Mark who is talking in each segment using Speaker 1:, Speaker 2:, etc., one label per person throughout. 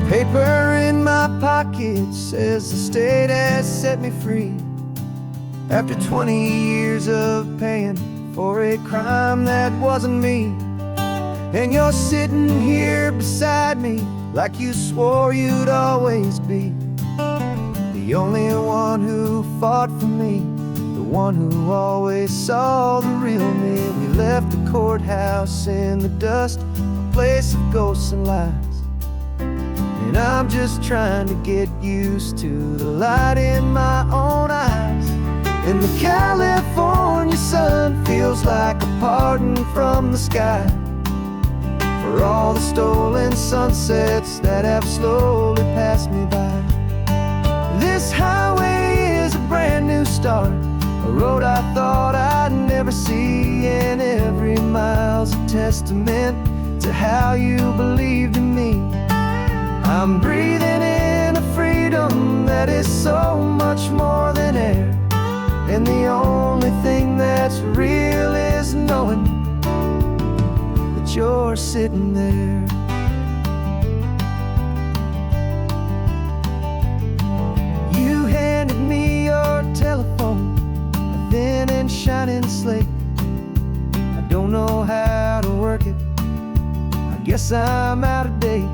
Speaker 1: Paper in my pocket says the state has set me free after 20 years of paying for a crime that wasn't me. And you're sitting here beside me like you swore you'd always be the only one who fought for me, the one who always saw the real me. We left the courthouse in the dust, a place of ghosts and lies. And I'm just trying to get used to the light in my own eyes. And the California sun feels like a pardon from the sky for all the stolen sunsets that have slowly passed me by. This highway is a brand new start, a road I thought I'd never see, and every mile's a testament to how you believed in me. I'm breathing in a freedom that is so much more than air, and the only thing that's real is knowing that you're sitting there. You handed me your telephone, a thin and shining slate. I don't know how to work it, I guess I'm out of date.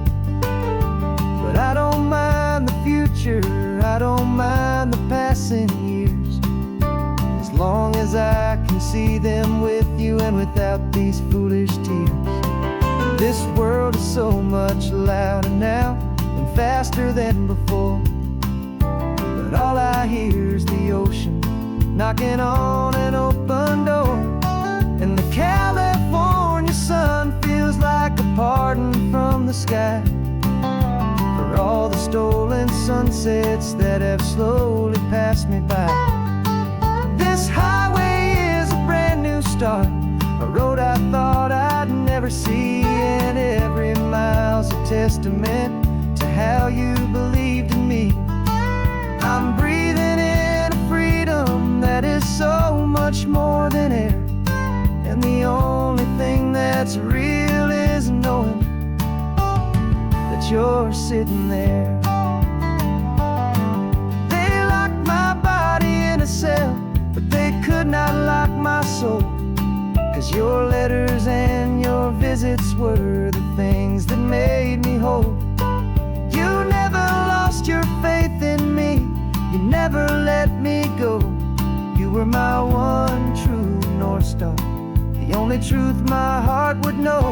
Speaker 1: But I don't mind the future, I don't mind the passing years, as long as I can see them with you and without these foolish tears. This world is so much louder now and faster than before, but all I hear is the ocean knocking on an open door. And the California sun feels like a pardon from the sky for all the stolen sunsets that have slowly passed me by. This highway is a brand new start, a road I thought I'd never see, and every mile's a testament to how you believed in me. I'm breathing in a freedom that is so much more than air, and the only thing that's real is knowing that you're sitting there. They locked my body in a cell, but they could not lock my soul, 'cause your letters and your visits were the things that made me whole. You never lost your faith in me, you never let me go. You were my one true North Star, the only truth my heart would know.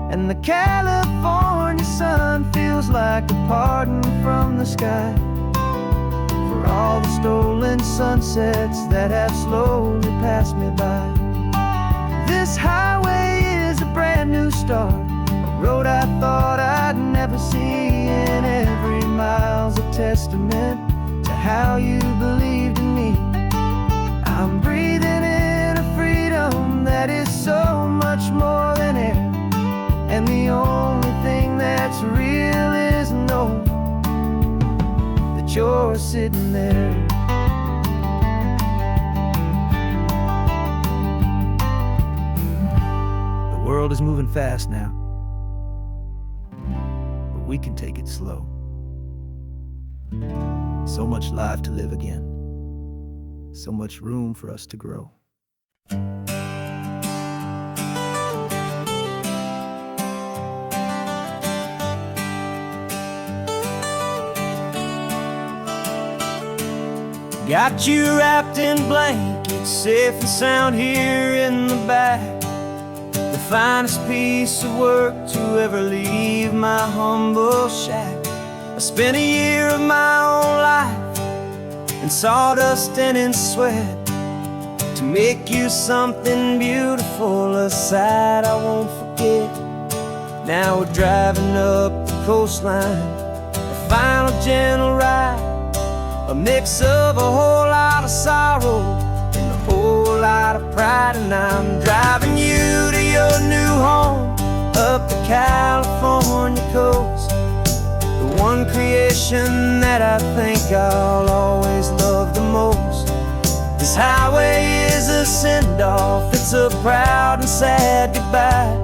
Speaker 1: And the California sun feels like a pardon from the sky for all the stolen sunsets that have slowly passed me by. This highway is a brand new start, a road I thought I'd never see, and every mile's a testament to how you believed in me. I'm breathing in a freedom that is so much more than air, and the only thing that's real is knowing that you're sitting there. The world is moving fast now, but we can take it slow. So much life to live again, so much room for us to grow. Got you wrapped in blankets, safe and sound here in the back. The finest piece of work to ever leave my humble shack. I spent a year of my own life in sawdust and in sweat to make you something beautiful, a sight I won't forget. Now we're driving up the coastline, a final gentle ride, a mix of a whole lot of sorrow and a whole lot of pride. And I'm driving you to your new home up the California coast, the one creation that I think I'll always love the most. This highway is a send-off, it's a proud and sad goodbye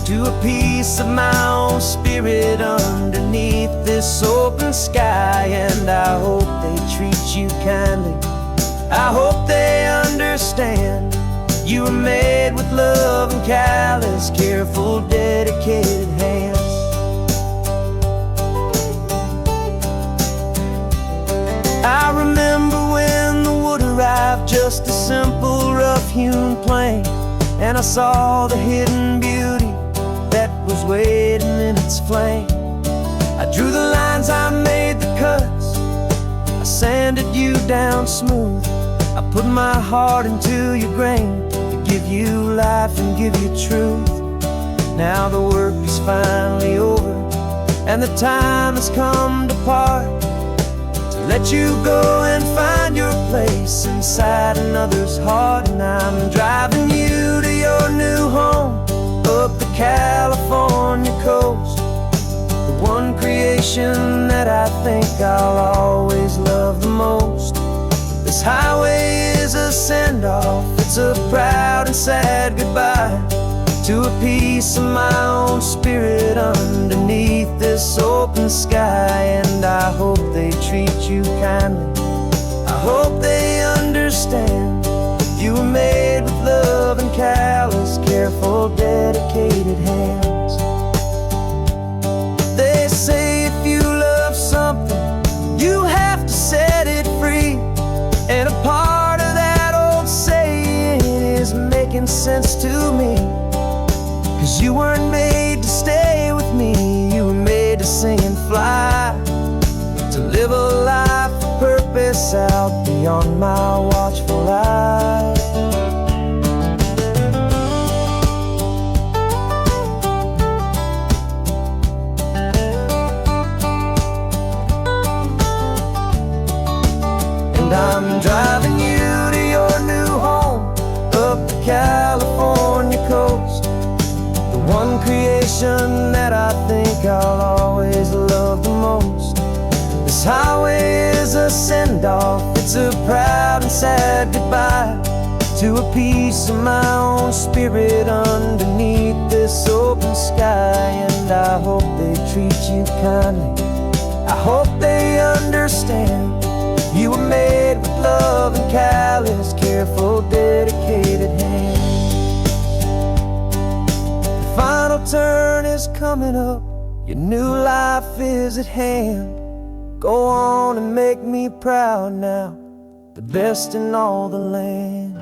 Speaker 1: to to a piece of my own spirit underneath this open sky. And I hope they treat you kindly, I hope they understand. You were made with love and callous, careful, dedicated hands. I remember when the wood arrived, just a simple rough-hewn plank, and I saw the hidden beauty that was waiting in its flame. I drew the lines, I made the cuts, I sanded you down smooth. I put my heart into your grain to give you life and give you truth. Now the work is finally over, and the time has come to part, to let you go and find your place inside another's heart. And I'm driving you to your new home up the California coast, the one creation that I think I'll always love the most. This highway is a send-off, it's a proud and sad goodbye to a piece of my own spirit underneath this open sky. And I hope they treat you kindly, I hope they understand. You were made with love and callous, careful, dedicated hands. They say if you love something, you have to set it free. And a part of that old saying is making sense to me. 'Cause you weren't made to stay with me, you were made to sing and fly, to live a life of purpose out beyond my watchful eye. And I'm driving you to your new home up the California coast, the one creation that I think I'll always love the most. This highway is a send-off, it's a proud and sad goodbye to a piece of my own spirit underneath this open sky. And I hope they treat you kindly, I hope they understand. You were made with love and callous, careful, dedicated hands. The final turn is coming up, your new life is at hand. Go on and make me proud now, the best in all the land.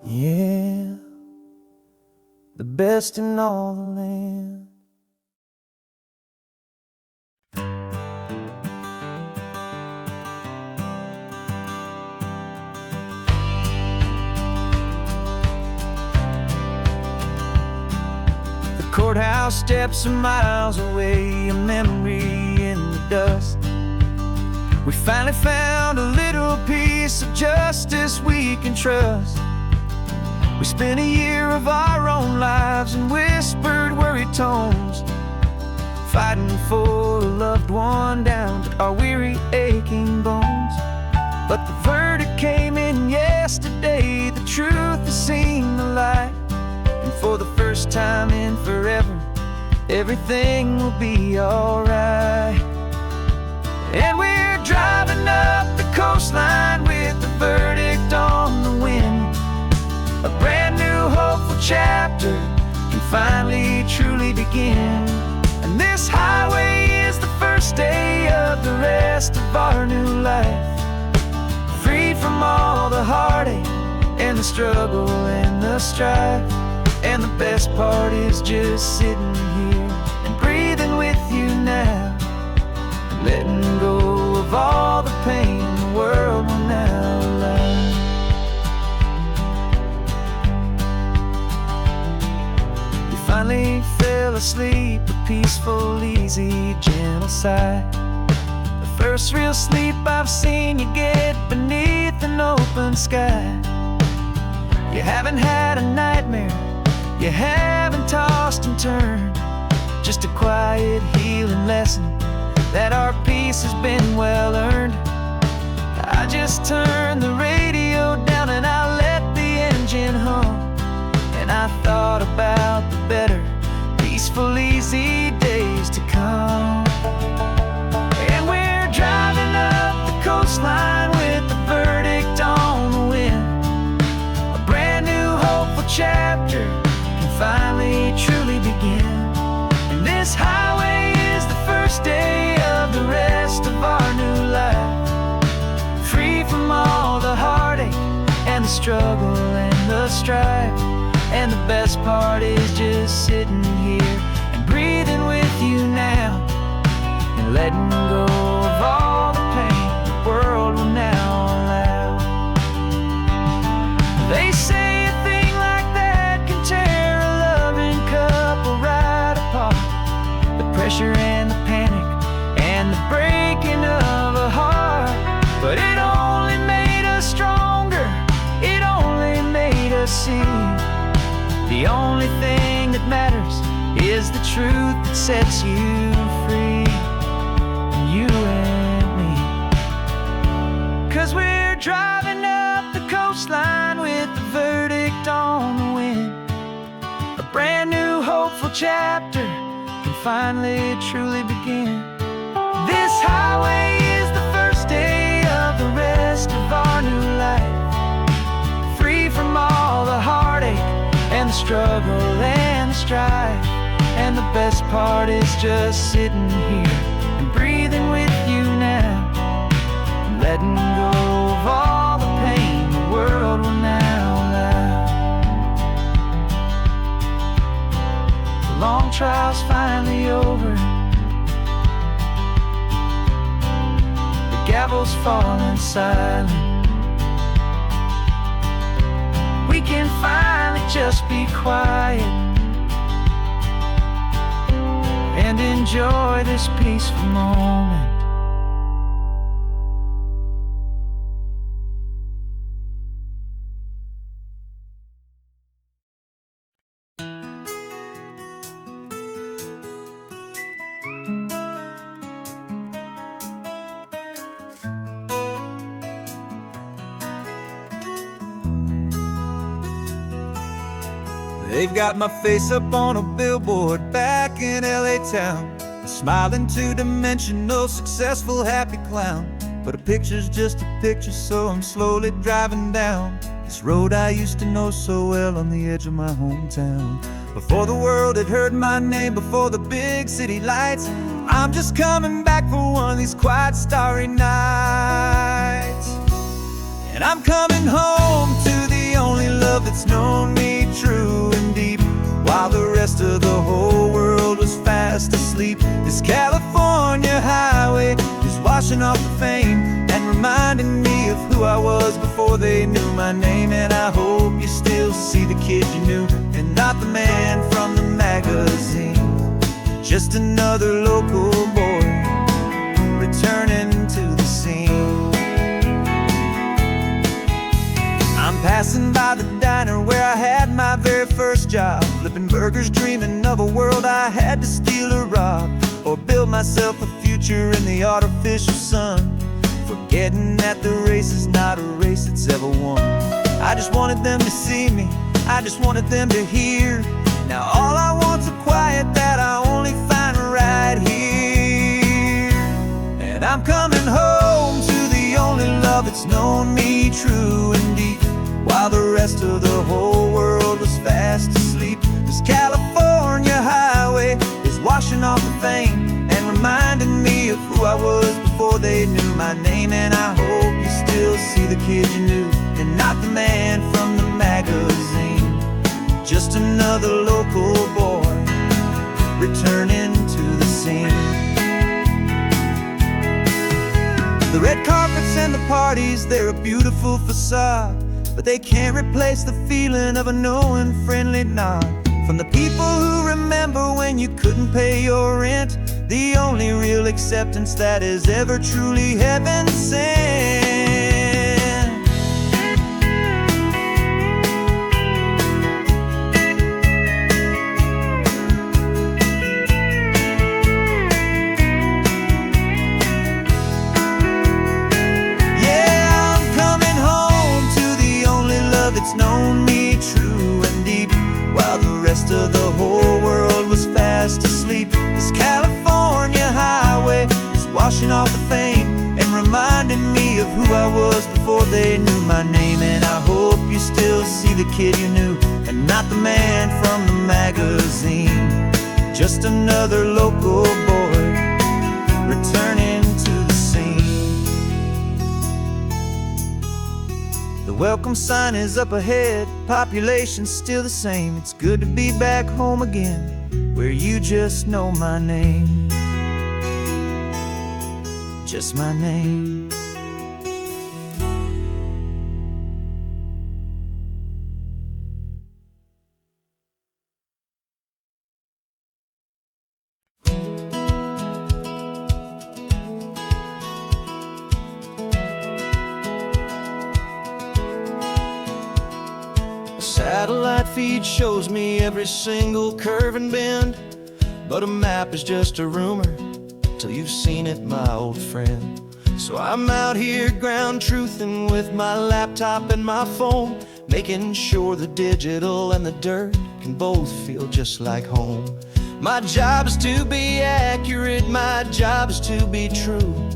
Speaker 1: Yeah, the best in all the land. Courthouse steps are miles away, a memory in the dust. We finally found a little piece of justice we can trust. We spent a year of our own lives in whispered, worried tones, fighting for a loved one down to our weary, aching bones. But the verdict came in yesterday, the truth has seen the light. And for the first time in forever, everything will be alright. And we're driving up the coastline with the verdict on the wind. A brand new hopeful chapter can finally truly begin. And this highway is the first day of the rest of our new life, freed from all the heartache and the struggle and the strife. And the best part is just sitting here and breathing with you now, letting go of all the pain the world will now allow. You finally fell asleep, a peaceful, easy, gentle sigh. The first real sleep I've seen you get beneath an open sky. You haven't had a nightmare, you haven't tossed and turned, just a quiet healing lesson that our peace has been well earned. I just turned the radio down and I let the engine hum, and I thought about the struggle and the strife. And the best part is just sitting here and breathing with you now, and letting go of all the pain the world will now allow. They say a thing like that can tear a loving couple right apart. The pressure and the panic and the breaking of a heart. But it only made us stronger, it only made us see the only thing that matters is the truth that sets you free. You and me. 'Cause we're driving up the coastline with the verdict on the wind. A brand new hopeful chapter can finally truly begin. This highway is the first day of the rest of our new life, free from all the heartache and the struggle and the strife. And the best part is just sitting here and breathing with you now, and letting go of all the pain the world will now allow. The long trial's finally over, the gavel's falling silent. We can finally just be quiet and enjoy this peaceful moment.
Speaker 2: They've got my face up on a billboard back in LA town, a smiling two-dimensional, successful, happy clown. But a picture's just a picture, so I'm slowly driving down this road I used to know so well on the edge of my hometown. Before the world had heard my name, before the big city lights, I'm just coming back for one of these quiet, starry nights. And I'm coming home to the only love that's known me true and deep, while the rest of the whole world was fast asleep. This California highway is washing off the fame and reminding me of who I was before they knew my name. And I hope you still see the kid you knew, and not the man from the magazine. Just another local boy returning to the scene. I'm passing by the diner where I had my very first job, flipping burgers, dreaming of a world I had to steal or rob, or build myself a future in the artificial sun, forgetting that the race is not a race that's ever won. I just wanted them to see me, I just wanted them to hear. Now all I want's a quiet that I only find right here. And I'm coming home to the only love that's known me true and deep, while the rest of the whole world was fast asleep. This California highway is washing off the fame and reminding me of who I was before they knew my name. And I hope you still see the kid you knew, and not the man from the magazine. Just another local boy returning to the scene. The red carpets and the parties, they're a beautiful facade, but they can't replace the feeling of a knowing, friendly nod from the people who remember when you couldn't pay your rent. The only real acceptance that is ever truly heaven sent. It's known me true and deep, while the rest of the whole world was fast asleep. This California highway is washing off the fame and reminding me of who I was before they knew my name. And I hope you still see the kid you knew, and not the man from the magazine. Just another local boy returning to the scene. The welcome sign is up ahead, population's still the same. It's good to be back home again, where you just know my name. Just my name. Satellite feed shows me every single curve and bend, but a map is just a rumor till you've seen it, my old friend. So I'm out here ground truthing with my laptop and my phone, making sure the digital and the dirt can both feel just like home. My job is to be accurate, my job is to be true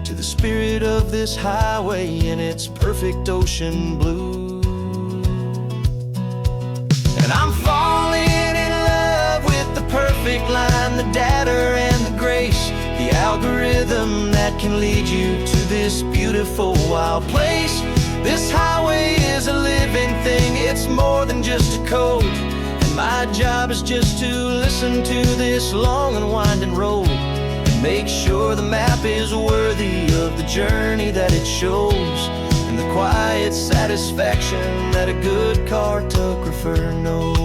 Speaker 2: to the spirit of this highway in its perfect ocean blue. And I'm falling in love with the perfect line, the data and the grace, the algorithm that can lead you to this beautiful wild place. This highway is a living thing, it's more than just a code. And my job is just to listen to this long and winding road and make sure the map is worthy of the journey that it shows, and the quiet satisfaction that a good cartographer knows.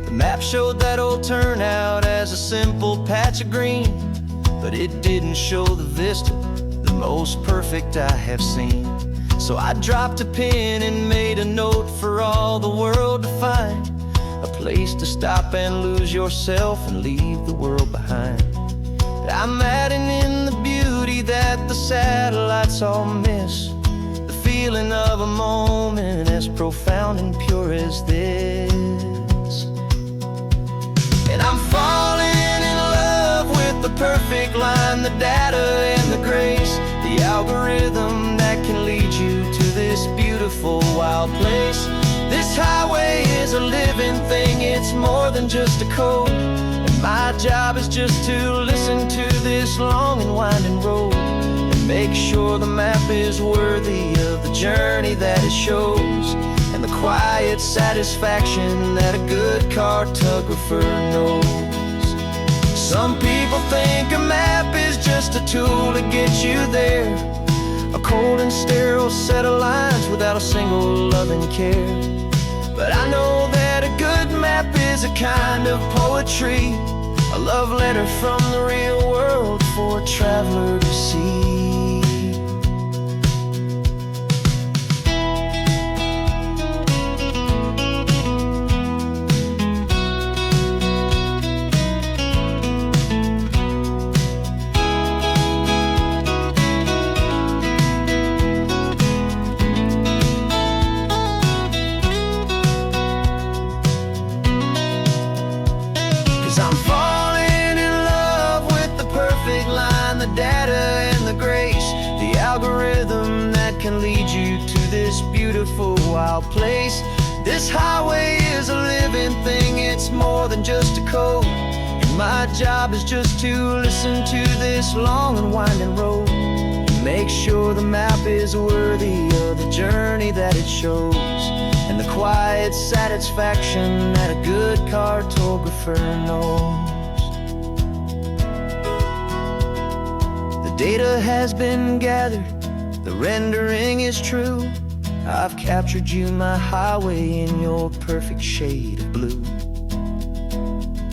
Speaker 2: The map showed that old turnout as a simple patch of green, but it didn't show the vista, the most perfect I have seen. So I dropped a pin and made a note for all the world to find, a place to stop and lose yourself and leave the world behind. I'm adding in the beauty that the satellites all miss, the feeling of a moment as profound and pure as this. And I'm falling in love with the perfect line, the data and the grace, the algorithm that can lead you to this beautiful wild place. This highway is a living thing, it's more than just a code. My job is just to listen to this long and winding road and make sure the map is worthy of the journey that it shows, and the quiet satisfaction that a good cartographer knows. Some people think a map is just a tool to get you there, a cold and sterile set of lines without a single loving care. But I know that a good map is a kind of poetry, a love letter from the real world for a traveler to see. Can lead you to this beautiful wild place. This highway is a living thing, it's more than just a code. And my job is just to listen to this long and winding road and make sure the map is worthy of the journey that it shows, and the quiet satisfaction that a good cartographer knows. The data has been gathered, the rendering is true. I've captured you, my highway, in your perfect shade of blue.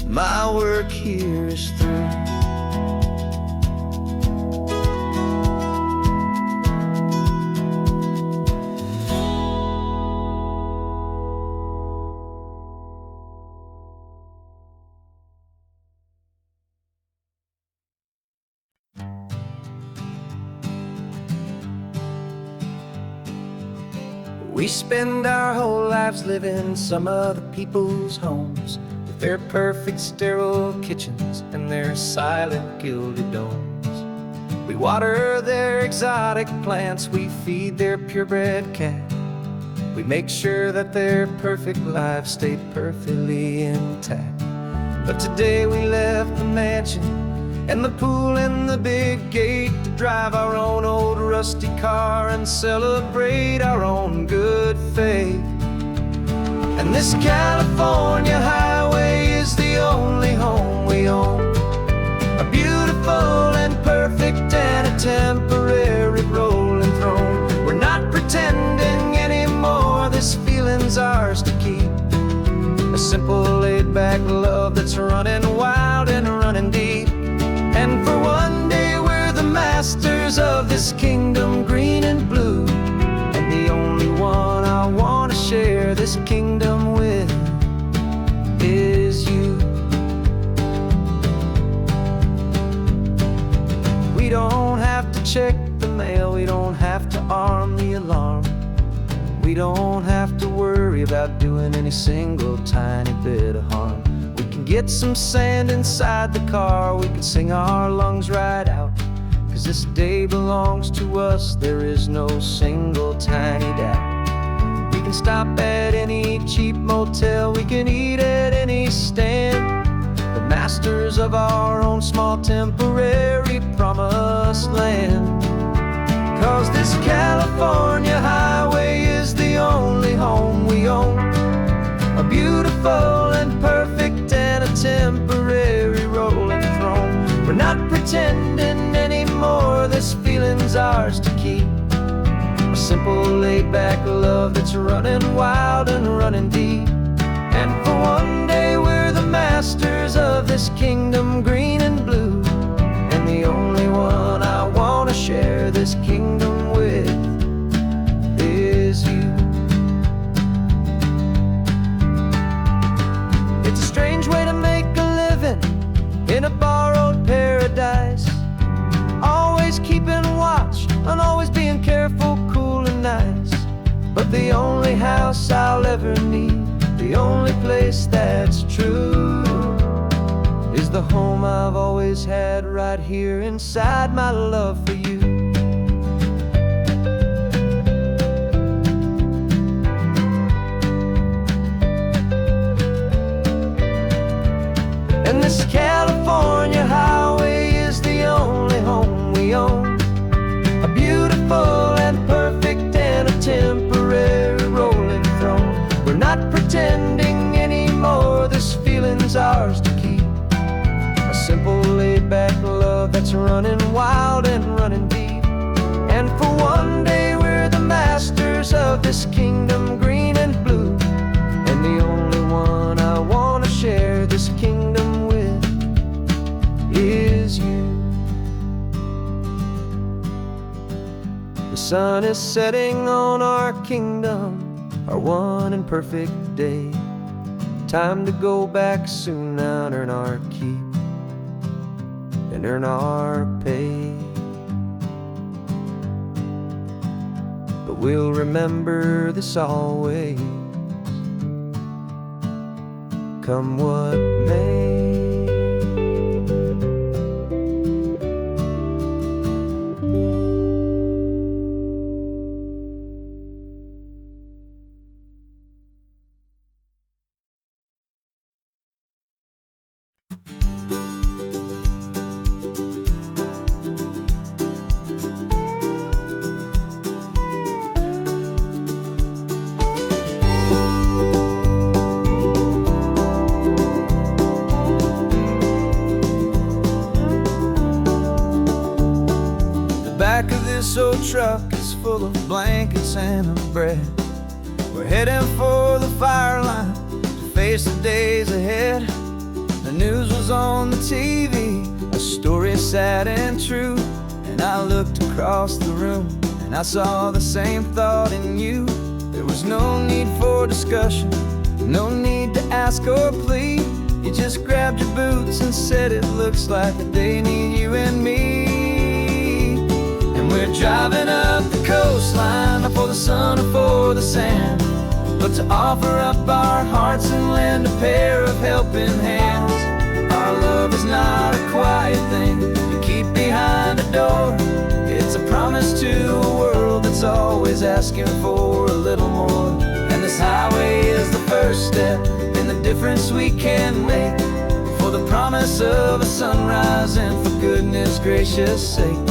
Speaker 2: My work here is through. We spend our whole lives living some other people's homes, with their perfect sterile kitchens and their silent gilded domes. We water their exotic plants, we feed their purebred cat. We make sure that their perfect lives stay perfectly intact. But today we left the mansion
Speaker 1: and the pool and the big gate to drive our own old rusty car and celebrate our own good faith. And this California highway is the only home we own, a beautiful and perfect and a temporary rolling throne. We're not pretending anymore, this feeling's ours to keep, a simple laid-back love that's running wild and running deep. And for one day we're the masters of this kingdom green and blue, and the only one I want to share this kingdom with is you. We don't have to check the mail, we don't have to arm the alarm, we don't have to worry about doing any single tiny bit of harm. We can get some sand inside the car, we can sing our lungs right out, 'cause this day belongs to us, there is no single tiny doubt. We can stop at any cheap motel, we can eat at any stand, the masters of our own small temporary promised land. 'Cause this California highway is the only home we own, a beautiful and perfect and a temporary rolling throne. We're not pretending anymore, this feeling's ours to keep, a simple laid-back love that's running wild and running deep. And for one day we're the masters of this kingdom green and blue, and the only one I want to share this kingdom with is you. It's a strange way to make a living in a borrowed paradise, always keeping watch and always being careful, cool and nice. But the only house I'll ever need, the only place that's true, is the home I've always had right here inside my love for you. And this California highway is the only home we own, a beautiful and perfect and a temporary rolling throne. We're not pretending anymore, this feeling's ours to keep, a simple laid-back love that's running wild and running deep. And for one day we're the masters of this kingdom green and blue, and the only one I want to share this kingdom with is you. The sun is setting on our kingdom, our one and perfect day. Time to go back soon now and earn our keep and earn our pay. But we'll remember this always, come what may.
Speaker 2: Back of this old truck is full of blankets and of bread. We're heading for the fire line to face the days ahead. The news was on the TV, a story sad and true, and I looked across the room and I saw the same thought in you. There was no need for discussion, no need to ask or plead. You just grabbed your boots and said it looks like the day need you and me. We're driving up the coastline, not for the sun or for the sand, but to offer up our hearts and lend a pair of helping hands. Our love is not a quiet thing you keep behind a door. It's a promise to a world that's always asking for a little more. And this highway is the first step in the difference we can make, for the promise of a sunrise and for
Speaker 1: gracious sake.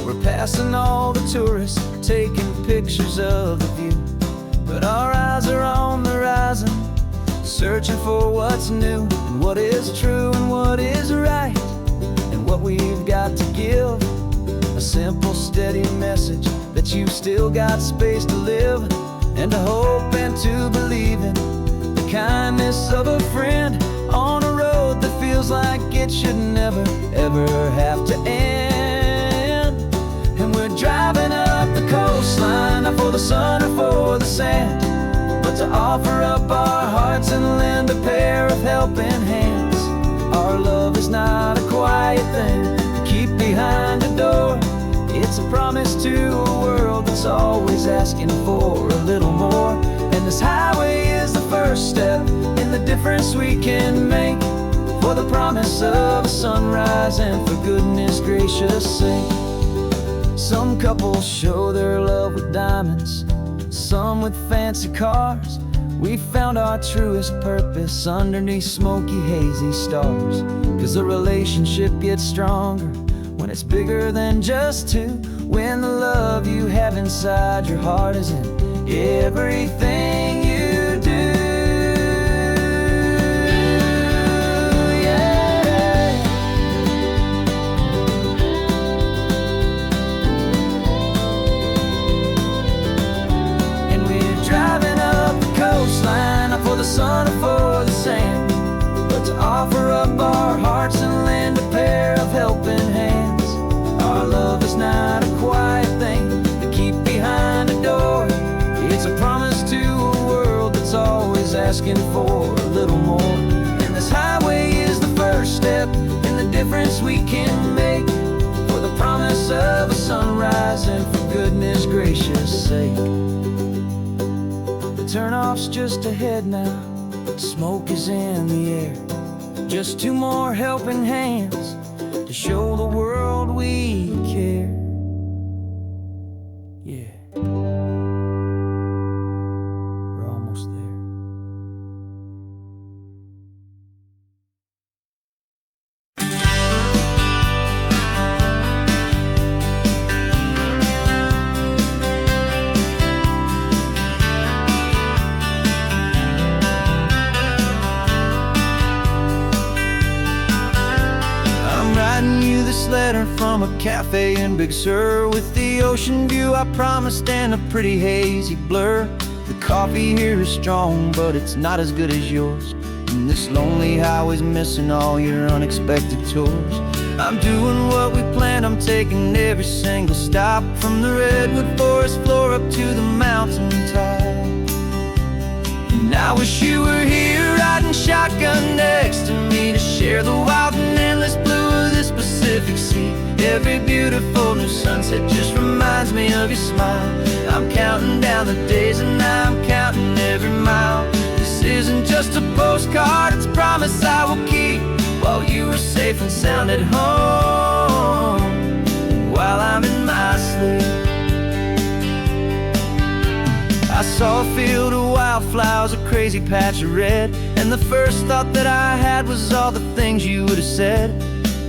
Speaker 1: We're passing all the tourists, taking pictures of the view, but our eyes are on the horizon, searching for what's new, and what is true and what is right, and what we've got to give. A simple, steady message that you've still got space to live, and to hope and to believe in the kindness of a friend on a road that feels like it should never, ever have to end. And we're driving up the coastline, not for the sun or for the sand, but to offer up our hearts and lend a pair of helping hands. Our love is not a quiet thing to keep behind a door. It's a promise to a world that's always asking for a little more. And this highway is the first step in the difference we can make, for the promise of a sunrise and for goodness gracious sake. Some couples show their love with diamonds, some with fancy cars. We found our truest purpose underneath smoky, hazy stars. 'Cause a relationship gets stronger when it's bigger than just two, when the love you have inside your heart is in everything you do. Yeah. And we're driving up the coastline, not for the sun or for the sand, but to offer up our hearts and lend a pair of helping hands. Our love is not a quiet thing to keep behind a door. It's a promise to a world that's always asking for a little more. And this highway is the first step in the difference we can make, for the promise of a sunrise and for goodness gracious sake. The turnoff's just ahead now, smoke is in the air. Just two more helping hands to show the world we care. Yeah, we're almost there.
Speaker 2: Writing you this letter from a cafe in Big Sur, with the ocean view I promised and a pretty hazy blur. The coffee here is strong, but it's not as good as yours, and this lonely highway's missing all your unexpected tours. I'm doing what we planned, I'm taking every single stop, from the redwood forest floor up to the mountain top. And I wish you were here riding shotgun next to me, to share the wild and endless blue of this Pacific Sea. Every beautiful new sunset just reminds me of your smile. I'm counting down the days and I'm counting every mile. This isn't just a postcard, it's a promise I will keep, while you are safe and sound at home, while I'm in my sleep. I saw a field of wildflowers, a crazy patch of red, and the first thought that I had was all the things you would have said.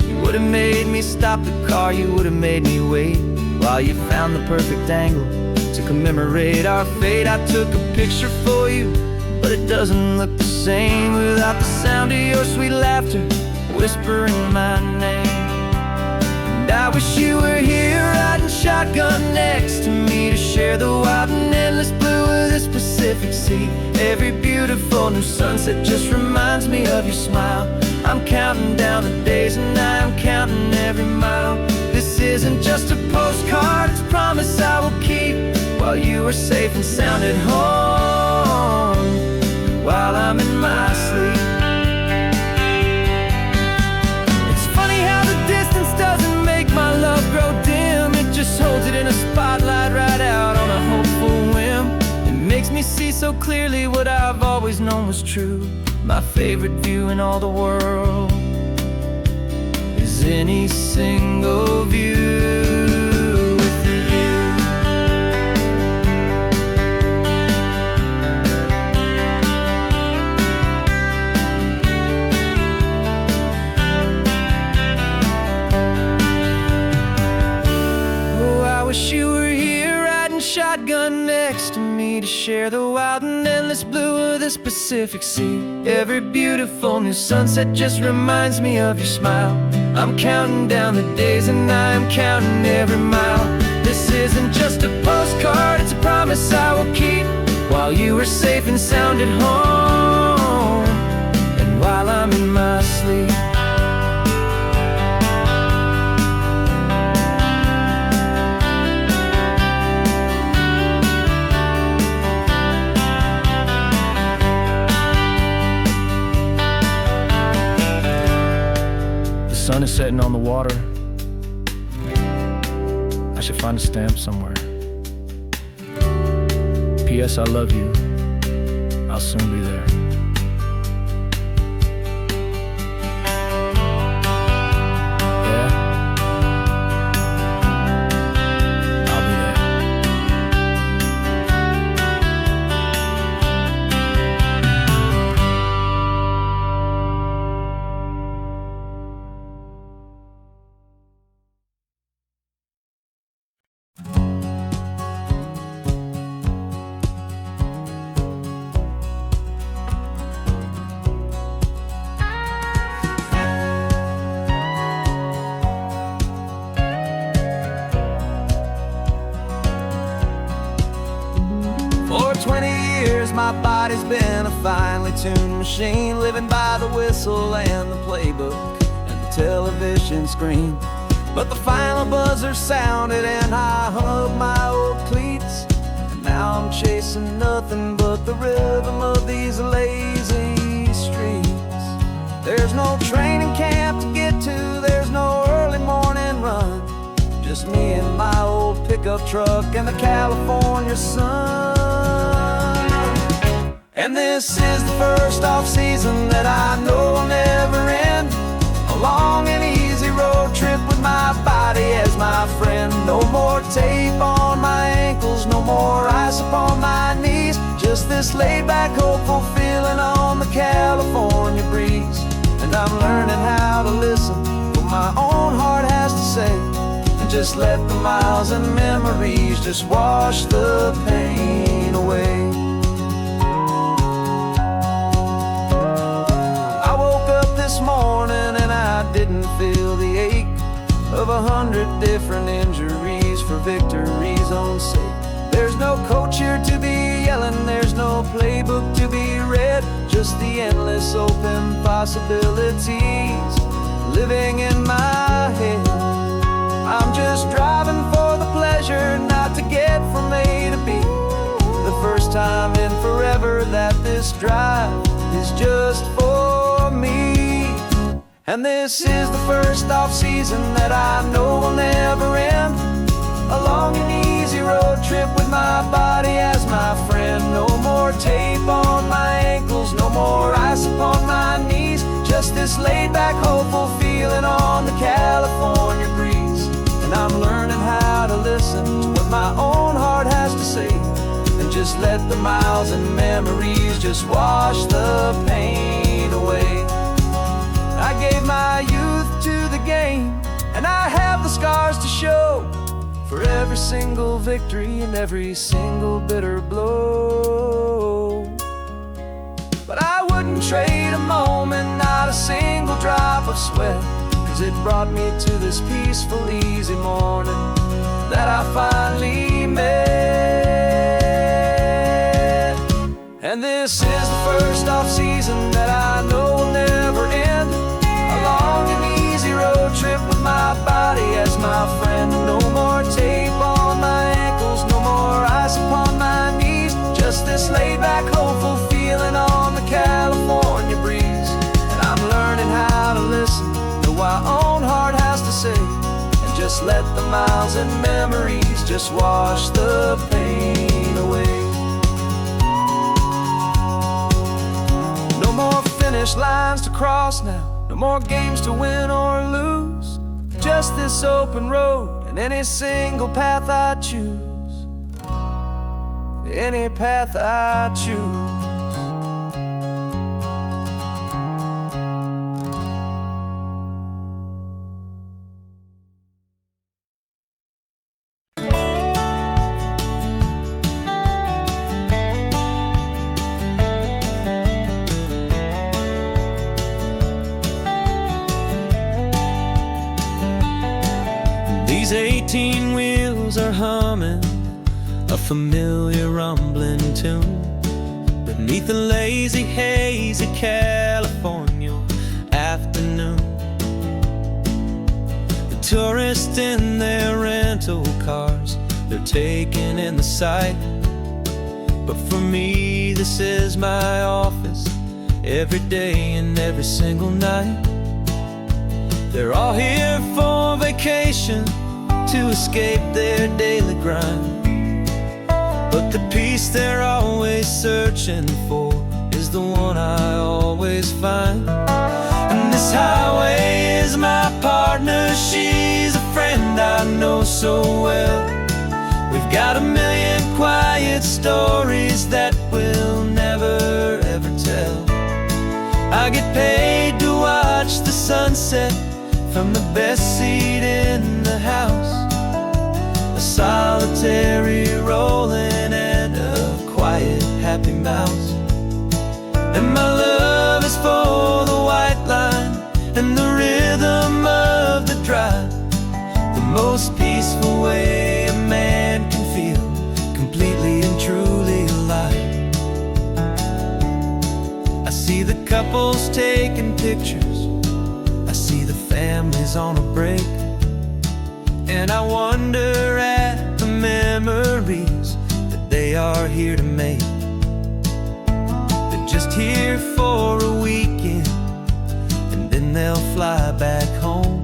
Speaker 2: You would have made me stop the car, you would have made me wait, while you found the perfect angle to commemorate our fate. I took a picture for you, but it doesn't look the same without the sound of your sweet laughter whispering my name. And I wish you were here riding shotgun next to me, to share the wild and endless blue of this Pacific Sea. Every beautiful new sunset just reminds me of your smile. I'm counting down the days and I'm counting every mile. This isn't just a postcard, it's a promise I will keep, while you are safe and sound at home, while I'm in my sleep. It's funny how the distance doesn't make my love grow dim, it just holds it in a spotlight right out on a hopeful whim. It makes me see so clearly what I've always known was true. My favorite view in all the world is any single view with you.
Speaker 1: me to share the wild and endless blue of this Pacific Sea. Every beautiful new sunset just reminds me of your smile. I'm counting down the days and I am counting every mile. This isn't just a postcard, it's a promise I will keep, while you are safe and sound at home, and while I'm in my sleep. The sun is setting on the water. I should find a stamp somewhere. P.S. I love you. I'll soon be there. Yeah? I'll be there.
Speaker 2: For 20 years my body's been a finely tuned machine, living by the whistle and the playbook and the television screen. But the final buzzer sounded and I hung up my old cleats, and now I'm chasing nothing but the rhythm of these lazy streets. There's no training camp to get to, there's no early morning run, just me and my old pickup truck and the California sun. And this is the first off-season that I know will never end, a long and easy road trip with my body as my friend. No more tape on my ankles, no more ice upon my knees, just this laid-back, hopeful feeling on the California breeze. And I'm learning how to listen to what my own heart has to say, and just let the miles and memories just wash the pain away. I woke up this morning and I didn't feel the ache of 100 different injuries for victory's own sake. There's no coach here to be yelling, there's no playbook to be read, just the endless open possibilities living in my head. I'm just driving for the pleasure, not to get from A to B. The first time in forever that this drive is just for me. And this is the first off-season that I know will never end, a long and easy road trip with my body as my friend. No more tape on my ankles, no more ice upon my knees, just this laid-back, hopeful feeling on the California breeze. And I'm learning how to listen to what my own heart has to say, and just let the miles and memories just wash the pain away. I gave my youth to the game, and I have the scars to show for every single victory and every single bitter blow. But I wouldn't trade a moment, not a single drop of sweat, 'cause it brought me to this peaceful, easy morning that I finally met. And this is the first off-season that I know will never end, a long and easy road trip with my body as my friend. No more tape on my ankles, no more ice upon my knees, just this laid-back, hopeful feeling on the California breeze. And I'm learning how to listen to what my own heart has to say, and just let the miles and memories just wash the pain away. No more finish lines to cross now, no more games to win or lose, just this open road and any single path I choose, any path I choose.
Speaker 3: These 18 wheels are humming a familiar rumbling tune beneath a lazy, hazy California afternoon. The tourists in their rental cars, they're taking in the sight. But for me, this is my office, every day and every single night. They're all here for vacation, to escape their daily grind. But the peace they're always searching for is the one I always find. And this highway is my partner, she's a friend I know so well. We've got a million quiet stories that we'll never ever tell. I get paid to watch the sunset from the best seat in the house, a solitary rolling and a quiet happy mouse. And my love is for the white line and the rhythm of the drive, the most peaceful way a man can feel completely and truly alive. I see the couples taking pictures, I see the families on a break, and I wonder at the memories that they are here to make. They're just here for a weekend, and then they'll fly back home,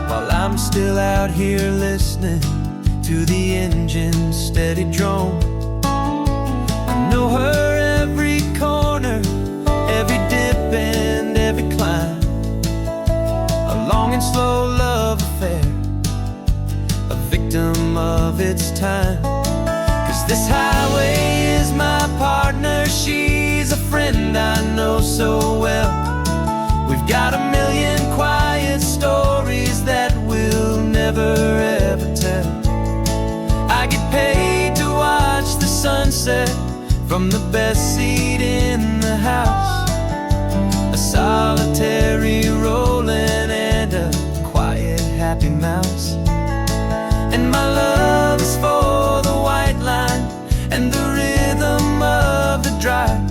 Speaker 3: while I'm still out here listening to the engine's steady drone. I know her every corner, every dip and every climb, a long and slow love affair, a victim of its time. 'Cause this highway is my partner, she's a friend I know so well. We've got a million quiet stories that we'll never ever tell. I get paid to watch the sunset from the best seat in the house, a solitary rolling and a quiet happy mouse. And my love is for the white line and the rhythm of the drive,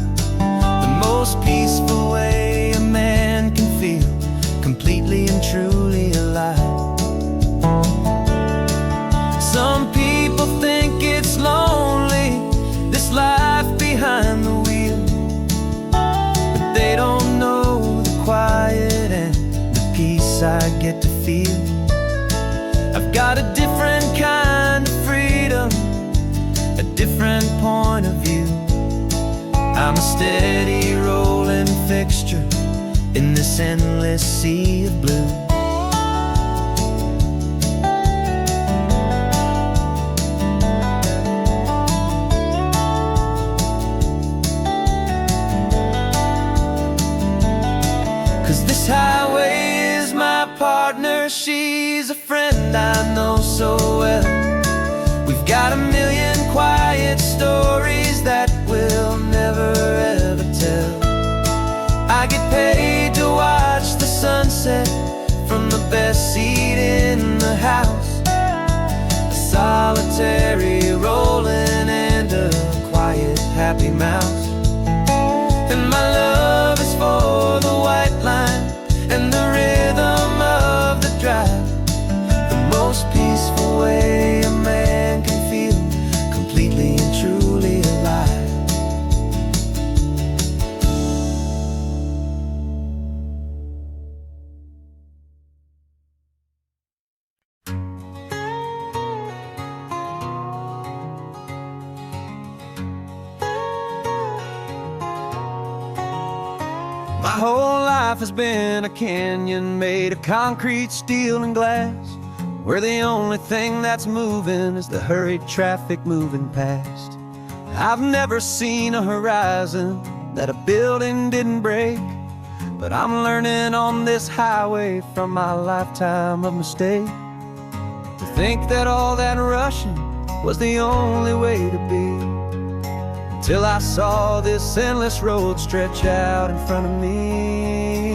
Speaker 3: the most peaceful way a man can feel completely and truly alive. Some people think it's lonely, this life behind the wheel, but they don't know the quiet and the peace I get to feel. I've got a different kind of freedom, a different point of view. I'm a steady rolling fixture in this endless sea of blue. 'Cause this highway is my partner, she's a friend I know so well. We've got a million quiet stories that we'll never ever tell. I get paid to watch the sunset from the best seat in the house, a solitary rolling and a quiet happy mouse. And my love is for the white line and the rhythm of the drive, the most peaceful way a man can feel completely and truly alive.
Speaker 1: My whole life has been a canyon made of concrete, steel, and glass, where the only thing that's moving is the hurried traffic moving past. I've never seen a horizon that a building didn't break, but I'm learning on this highway from my lifetime of mistake, to think that all that rushing was the only way to be. Till I saw this endless road stretch out in front of me,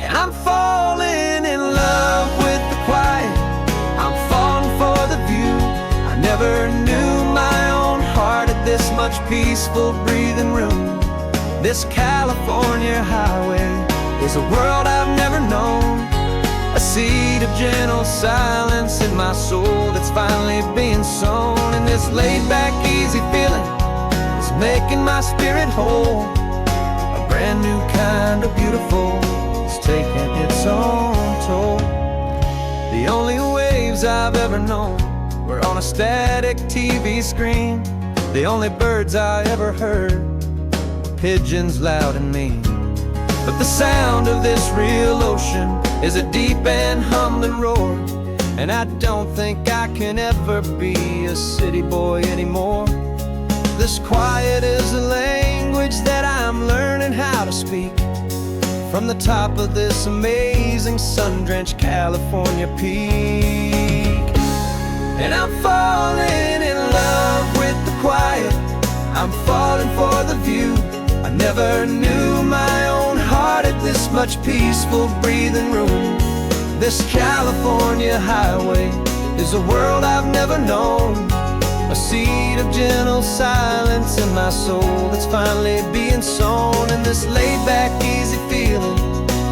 Speaker 1: and I'm falling in love with the quiet
Speaker 2: peaceful breathing room. This California highway is a world I've never known. A seed of gentle silence in my soul that's finally being sown. And this laid-back, easy feeling is making my spirit whole. A brand new kind of beautiful is taking its own toll. The only waves I've ever known were on a static TV screen. The only birds I ever heard were pigeons loud and mean. But the sound of this real ocean is a deep and humbling roar. And I don't think I can ever be a city boy anymore. This quiet is a language that I'm learning how to speak from the top of this amazing sun-drenched California peak. And I'm falling in love with the quiet, I'm falling for the view. I never knew my own heart had this much peaceful breathing room. This California highway is a world I've never known. A seed of gentle silence in my soul that's finally being sown. And this laid-back, easy feeling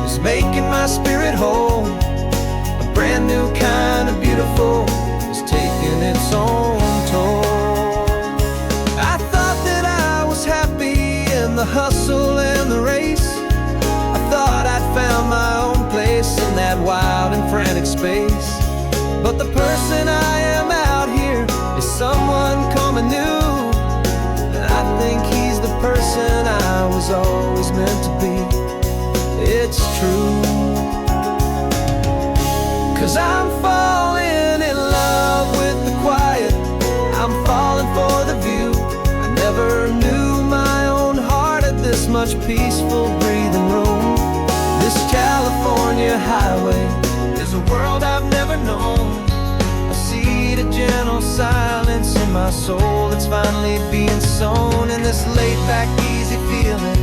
Speaker 2: is making my spirit whole. A brand new kind of beautiful is taking its own toll. I thought that I was happy in the hustle and the race. I thought I'd found my own place in that wild and frantic space. But the person I am out here is someone coming new. And I think he's the person I was always meant to be. It's true. 'Cause I'm falling in love with the quiet, I'm falling for the view. I never knew my own heart had this much peaceful breathing room. This California highway is a world I've never known. A seed of gentle silence in my soul that's finally being sown. And this laid-back, easy feeling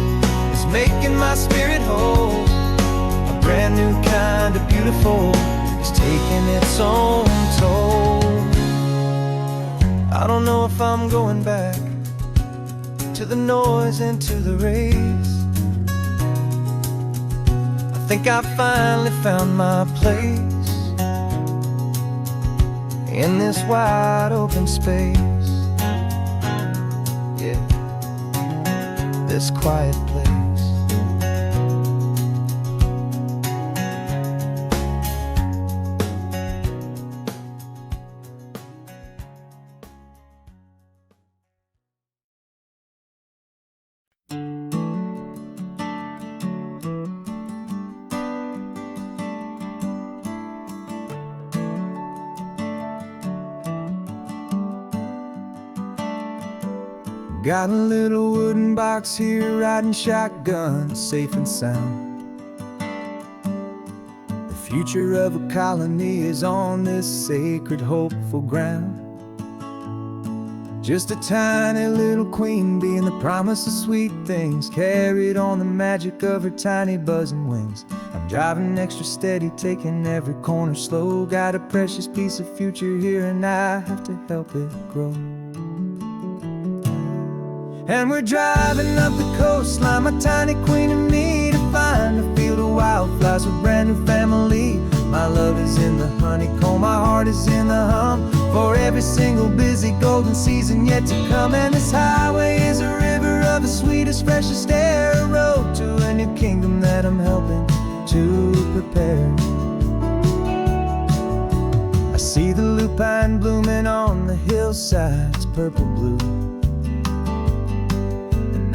Speaker 2: is making my spirit whole. A brand new kind of beautiful is taking its own toll. I don't know if I'm going back to the noise and to the race. I think I finally found my place in this wide open space. Yeah, this quiet place. Got a little wooden box here, riding shotgun, safe and sound. The future of a colony is on this sacred, hopeful ground. Just a tiny little queen bee, and the promise of sweet things carried on the magic of her tiny buzzing wings. I'm driving extra steady, taking every corner slow. Got a precious piece of future here, and I have to help it grow. And we're driving up the coastline, my tiny queen and me, to find a field of wildflowers with brand new family. My love is in the honeycomb, my heart is in the hum, for every single busy golden season yet to come. And this highway is a river of the sweetest, freshest air, a road to a new kingdom that I'm helping to prepare. I see the lupine blooming on the hillsides, purple blue.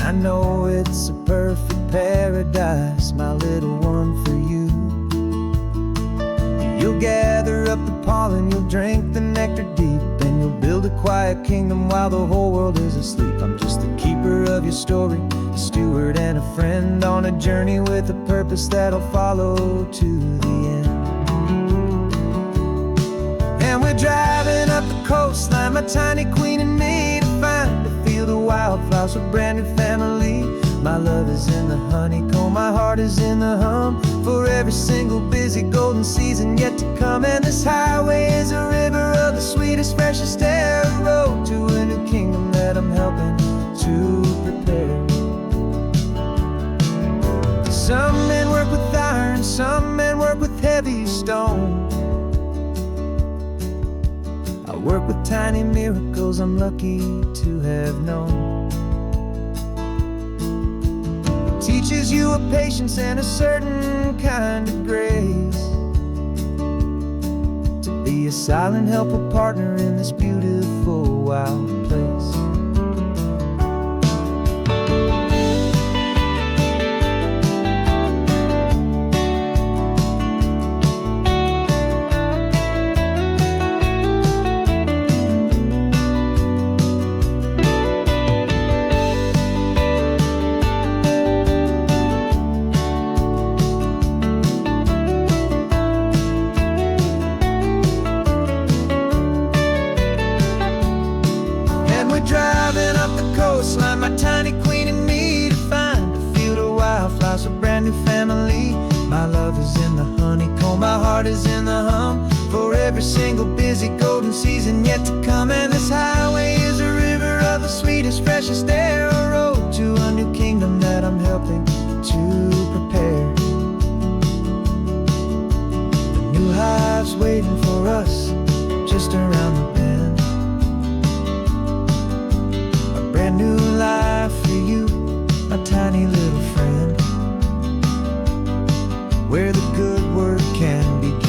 Speaker 2: I know it's a perfect paradise, my little one, for you. You'll gather up the pollen, you'll drink the nectar deep, and you'll build a quiet kingdom while the whole world is asleep. I'm just the keeper of your story, a steward and a friend, on a journey with a purpose that'll follow to the end. And we're driving up the coastline, my tiny queen and me, to find a field of wildflowers with brand new family. My love is in the honeycomb, my heart is in the hum, for every single busy golden season yet to come. And this highway is a river of the sweetest, freshest air, a road to a new kingdom that I'm helping
Speaker 1: to prepare. Some men work with iron, some men work with heavy stone. I work with tiny miracles I'm lucky to have known. It teaches you a patience and a certain kind of grace, to be a silent helper partner in this beautiful wild place. Driving up the coastline, my tiny queen and me, to find a field of wildflowers, a brand new family. My love is in the honeycomb, my heart is in the hum, for every single busy golden season yet to come. And this highway is a river of the sweetest, freshest air, a road to a new kingdom that I'm helping to prepare. A new hive's waiting for us just around the bend. Brand new life for you, my tiny little friend, where the good work can begin.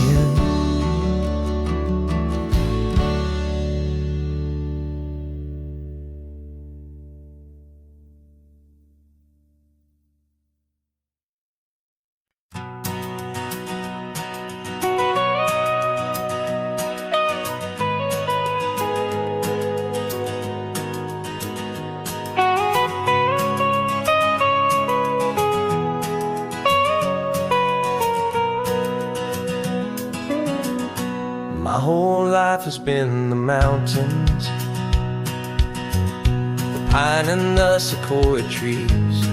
Speaker 3: My whole life has been the mountains, the pine and the sequoia trees,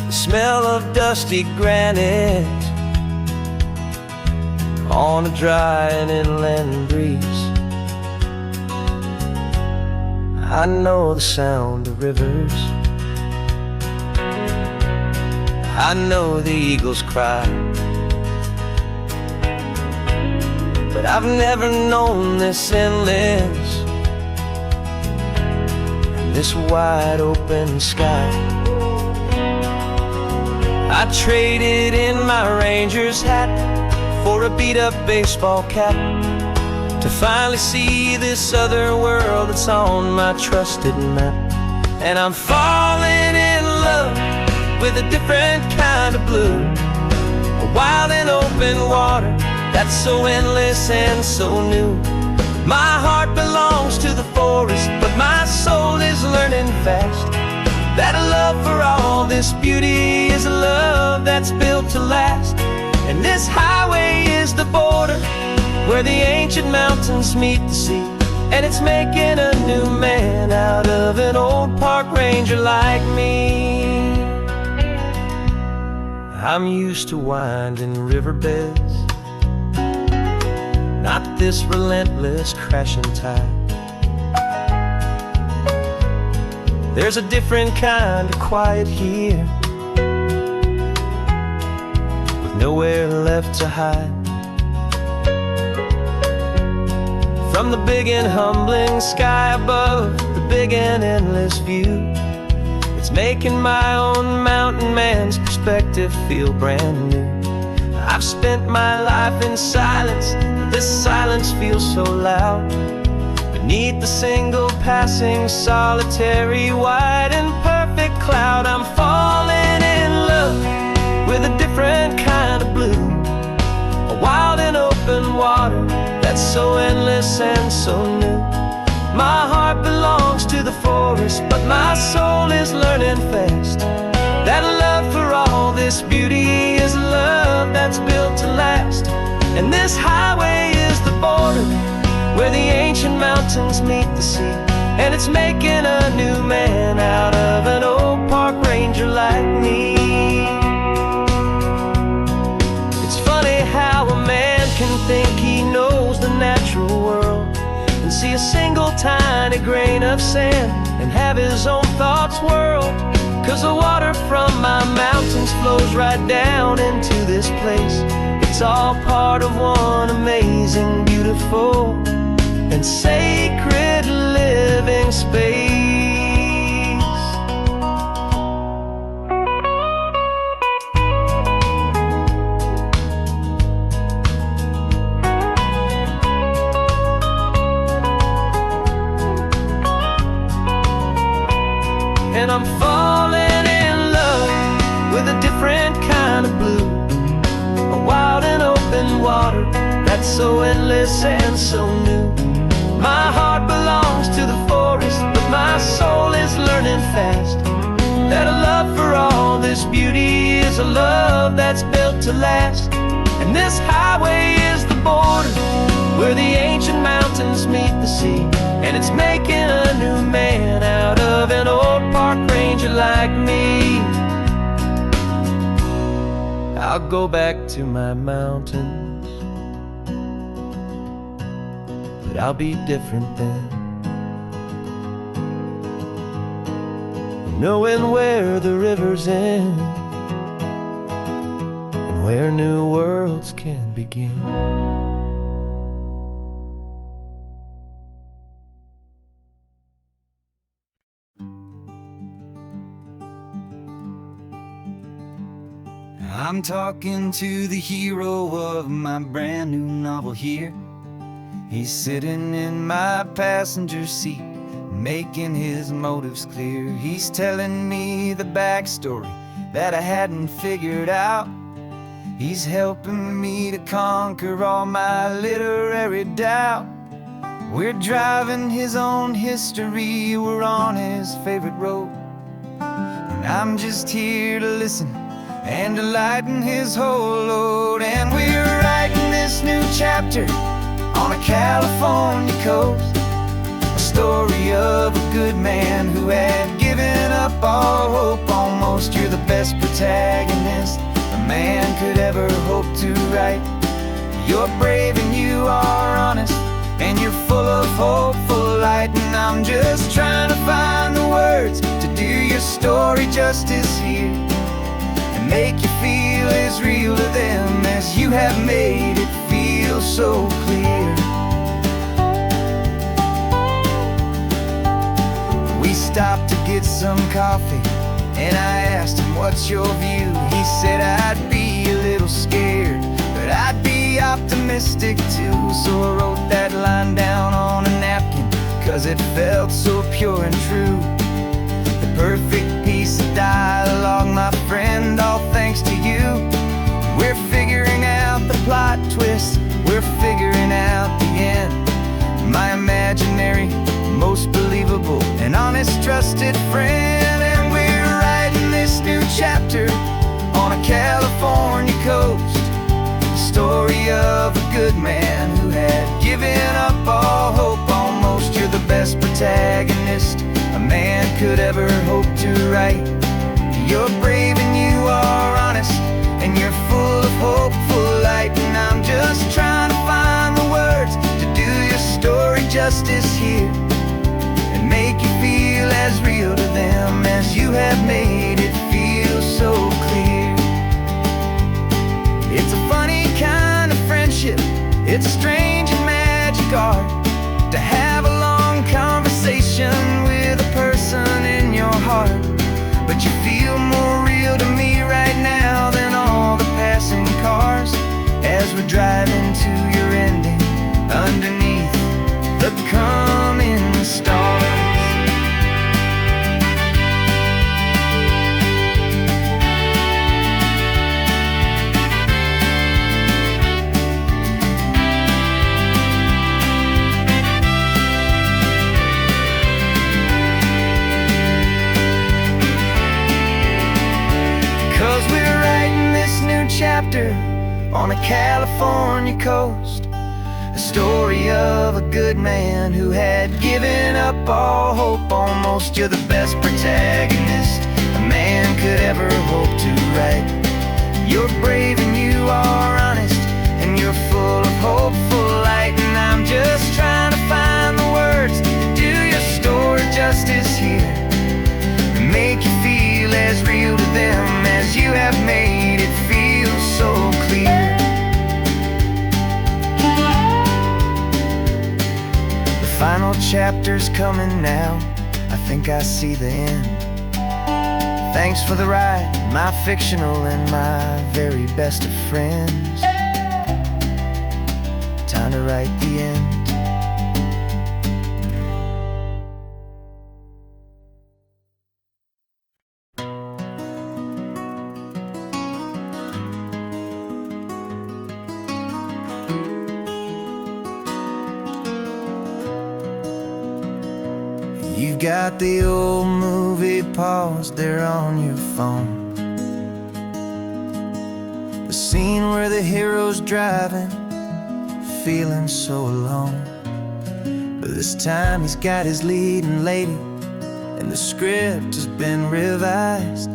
Speaker 3: the smell of dusty granite on a dry and inland breeze. I know the sound of rivers, I know the eagles cry, but I've never known this endless and this wide open sky. I traded in my Ranger's hat for a beat-up baseball cap, to finally see this other world that's on my trusted map. And I'm falling in love with a different kind of blue, a wild and open water that's so endless and so new. My heart belongs to the forest, but my soul is learning fast that a love for all this beauty is a love that's built to last. And this highway is the border where the ancient mountains meet the sea, and it's making a new man out of an old park ranger like me. I'm used to winding riverbeds, not this relentless crashing tide. There's a different kind of quiet here, with nowhere left to hide. From the big and humbling sky above, the big and endless view, it's making my own mountain man's perspective feel brand new. I've spent my life in silence, this silence feels so loud. Beneath the single passing solitary white and perfect cloud, I'm falling in love with a different kind of blue, a wild and open water that's so endless and so new. My heart belongs to the forest, but my soul is learning fast that love for all this beauty is a love that's built to last. And this highway is the border where the ancient mountains meet the sea, and it's making a new man out of an old park ranger like me. It's funny how a man can think he knows the natural world and see a single tiny grain of sand and have his own thoughts whirl. 'Cause the water from my mountains flows right down into this place. It's all part of one amazing, beautiful, and sacred living space. And I'm falling in love with a different kind of blue, a wild and open water that's so endless and so new. My heart belongs to the forest, but my soul is learning fast that a love for all this beauty is a love that's built to last. And this highway is the border where the ancient mountains meet the sea, and it's making a new man out of an old park ranger like me. I'll go back to my mountains, but I'll be different then, knowing where the rivers end and where new worlds can begin.
Speaker 2: I'm talking to the hero of my brand new novel here. He's sitting in my passenger seat, making his motives clear. He's telling me the backstory that I hadn't figured out. He's helping me to conquer all my literary doubt. We're driving his own history, we're on his favorite road, and I'm just here to listen and to lighten his whole load. And we're writing this new chapter on a California coast, a story of a good man who had given up all hope almost. You're the best protagonist a man could ever hope to write. You're brave and you are honest, and you're full of hopeful light. And I'm just trying to find the words to do your story justice here, make you feel as real to them as you have made it feel so clear. We stopped to get some coffee, and I asked him, what's your view? He said, I'd be a little scared, but I'd be optimistic too. So I wrote that line down on a napkin, 'cause it felt so pure and true. The perfect piece of dialogue, my friend, all thanks to you. We're figuring out the plot twist, we're figuring out the end. My imaginary, most believable and honest trusted friend. And we're writing this new chapter on a California coast, the story of a good man who had given up all hope almost. You're the best protagonist a man could ever hope to write. You're brave and you are honest, and you're full of hopeful light. And I'm just trying to find the words to do your story justice here, and make you feel as real to them as you have made it feel so clear. It's a funny kind of friendship, it's a strange and magic art to have a long conversation with a person in your heart. But you feel more real to me right now than all the passing cars, as we're driving to your ending underneath the coming stars. Chapter on a California coast, a story of a good man who had given up all hope almost. You're the best protagonist a man could ever hope to write. You're brave and you are honest, and you're full of hopeful light. And I'm just trying to find the words to
Speaker 1: chapter's coming now. I think I see the end. Thanks for the ride, my fictional and my very best of friends. Time to write the end. You've got the old movie paused there on your phone. The scene where the hero's driving, feeling so alone. But this time he's got his leading lady, and the script has been revised.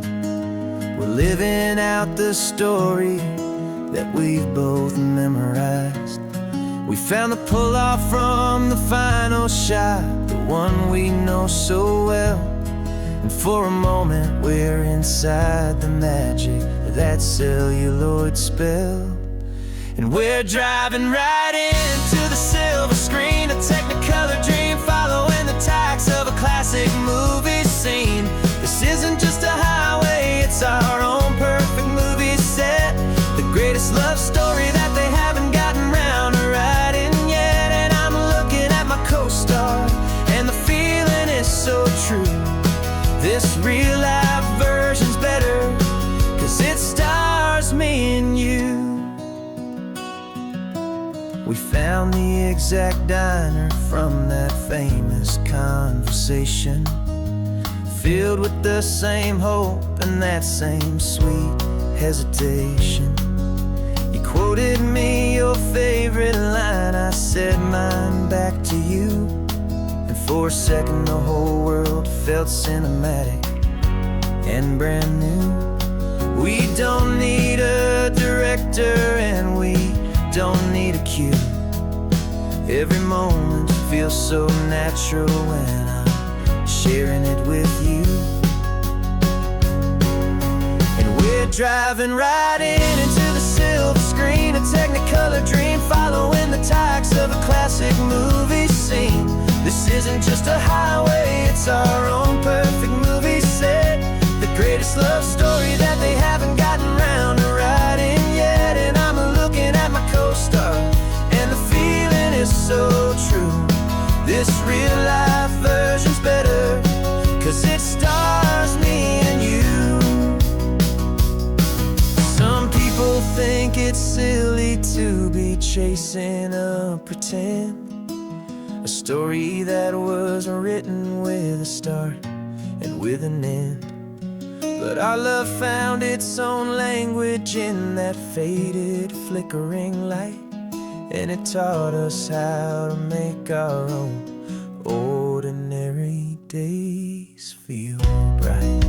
Speaker 1: We're living out the story that we've both memorized. We found the pull-off from the final shot, the one we know so well. And for a moment we're inside the magic of that celluloid spell. And we're driving right into the silver screen, a Technicolor dream, following the tacks of a classic movie scene. This isn't just a highway, it's our own perfect movie set. The greatest love story that they haven't gotten round to writing yet. And I'm looking at my co-star, and the feeling is so true. This real life version's better, 'cause it stars me and you. We found the exact diner from that famous conversation, filled with the same hope and that same sweet hesitation. You quoted me your favorite line, I said mine back to you. And for a second the whole world felt cinematic and brand new. We don't need a director and we don't need a cue. Every moment feels so natural when I'm sharing it with you. And we're driving right into the silver screen, a Technicolor dream, following the tacks of a classic movie scene. This isn't just a highway, it's our own perfect movie set. The greatest love story that they haven't gotten round to writing yet. And I'm looking at my co-star, and the feeling is so true. This real life version's better, 'cause it stars me and you. Some people think it's silly to be chasing a pretend, a story that was written with a start and with an end. But our love found its own language in that faded, flickering light, and it taught us how to make our own ordinary days feel bright.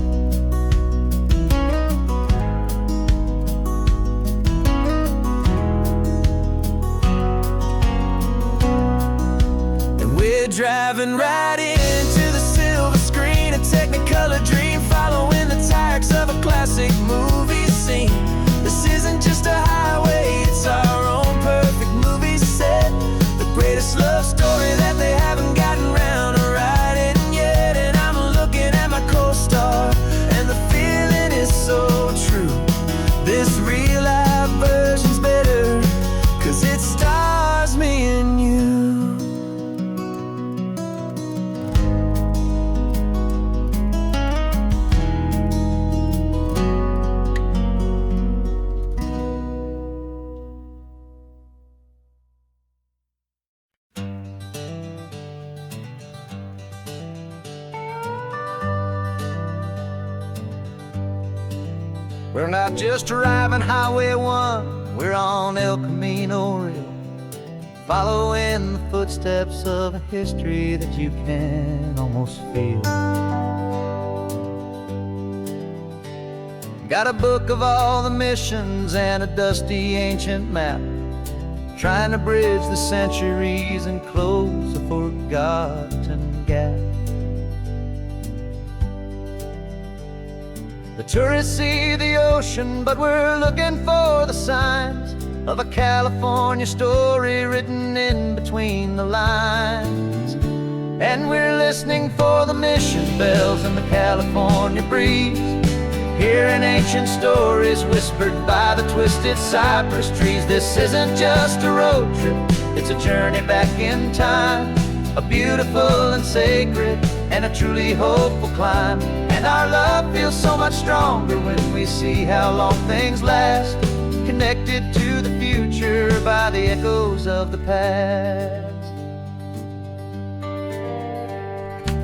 Speaker 1: And we're driving right into the silver screen, a Technicolor dream, following the tacks of a classic movie scene. This isn't just a highway, it's our own perfect movie set. The greatest love story that they haven't gotten round to writing yet. And I'm looking at my co-star, and the feeling is so true. This real life version's better, 'cause it stars me and you. We're not just driving Highway 1, we're on El Camino Real, following the footsteps of a history that you can almost feel. Got a book of all the missions and a dusty ancient map, trying to bridge the centuries and close a forgotten gap. The tourists see the ocean, but we're looking for the signs of a California story written in between the lines. And we're listening for the mission bells in the California breeze, hearing ancient stories whispered by the twisted cypress trees. This isn't just a road trip, it's a journey back in time, a beautiful and sacred and a truly hopeful climb. And our love feels so much stronger when we see how long things last, connected to the future by the echoes of the past.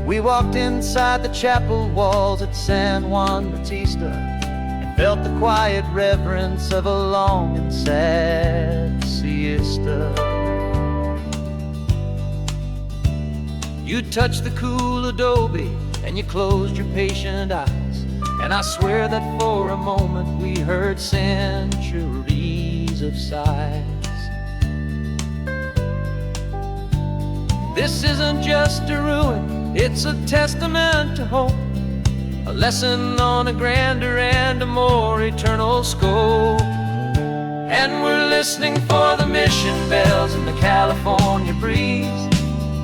Speaker 1: We walked inside the chapel walls at San Juan Bautista and felt the quiet reverence of a long and sad siesta. You touched the cool adobe and you closed your patient eyes, and I swear that for a moment we heard centuries of sighs. This isn't just a ruin, it's a testament to hope, a lesson on a grander and a more eternal scope. And we're listening for the mission bells in the California breeze,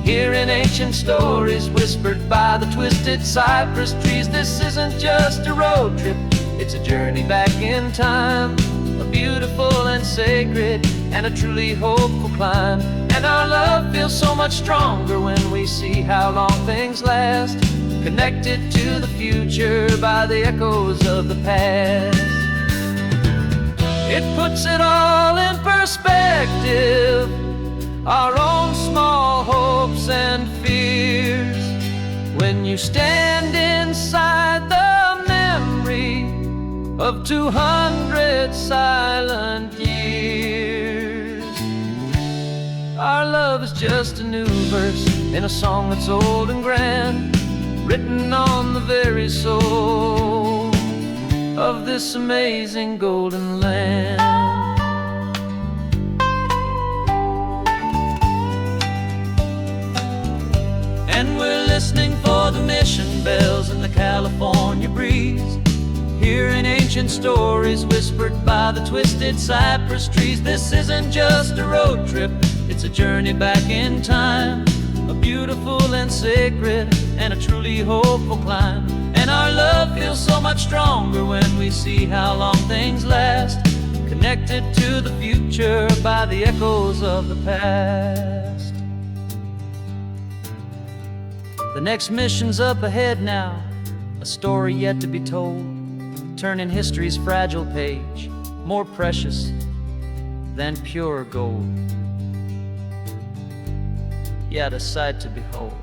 Speaker 1: hearing ancient stories whispered by the twisted cypress trees. This isn't just a road trip, it's a journey back in time, a beautiful and sacred and a truly hopeful climb. And our love feels so much stronger when we see how long things last, connected to the future by the echoes of the past. It puts it all in perspective, our own small hopes and fears, when you stand inside the memory of 200 silent years. Our love is just a new verse in a song that's old and grand, written on the very soul of this amazing golden land. And we're listening for the mission bells in the California breeze, hearing ancient stories whispered by the twisted cypress trees. This isn't just a road trip, it's a journey back in time, a beautiful and sacred and a truly hopeful climb. And our love feels so much stronger when we see how long things last, connected to the future by the echoes of the past. The next mission's up ahead now, a story yet to be told, turning history's fragile page more precious than pure gold. Yet a sight to behold.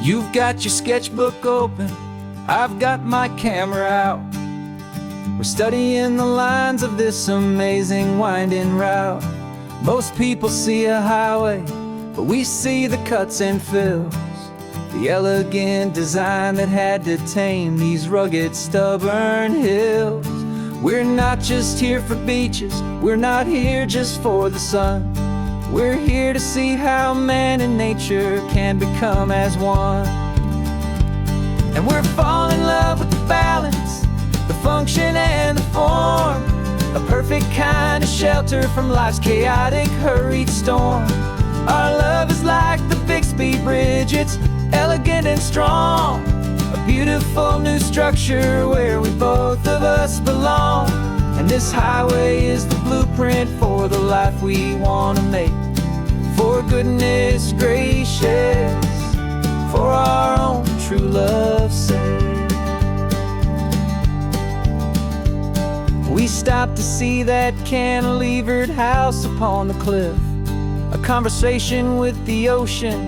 Speaker 2: You've got your sketchbook open, I've got my camera out. We're studying the lines of this amazing winding route. Most people see a highway, but we see the cuts and fills, the elegant design that had to tame these rugged, stubborn hills. We're not just here for beaches, we're not here just for the sun. We're here to see how man and nature can become as one. And we're falling in love with the balance, the function and the form, a perfect kind of shelter from life's chaotic, hurried storm. Our love is like the Bixby Bridge, it's elegant and strong, a beautiful new structure where we both of us belong. And this highway is the blueprint for the life we want to make, for goodness gracious, for our own true love's sake. We stopped to see that cantilevered house upon the cliff, a conversation with the ocean,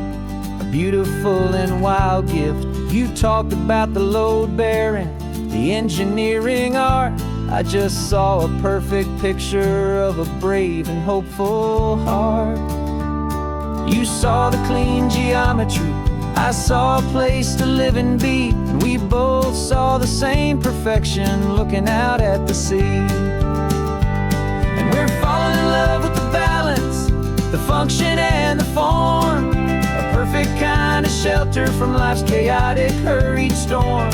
Speaker 2: a beautiful and wild gift. You talked about the load bearing, the engineering art. I just saw a perfect picture of a brave and hopeful heart. You saw the clean geometry, I saw a place to live and be, and we both saw the same perfection looking out at the sea. And we're falling in love with the balance, the function and the form, a perfect kind of shelter from life's chaotic, hurried storm.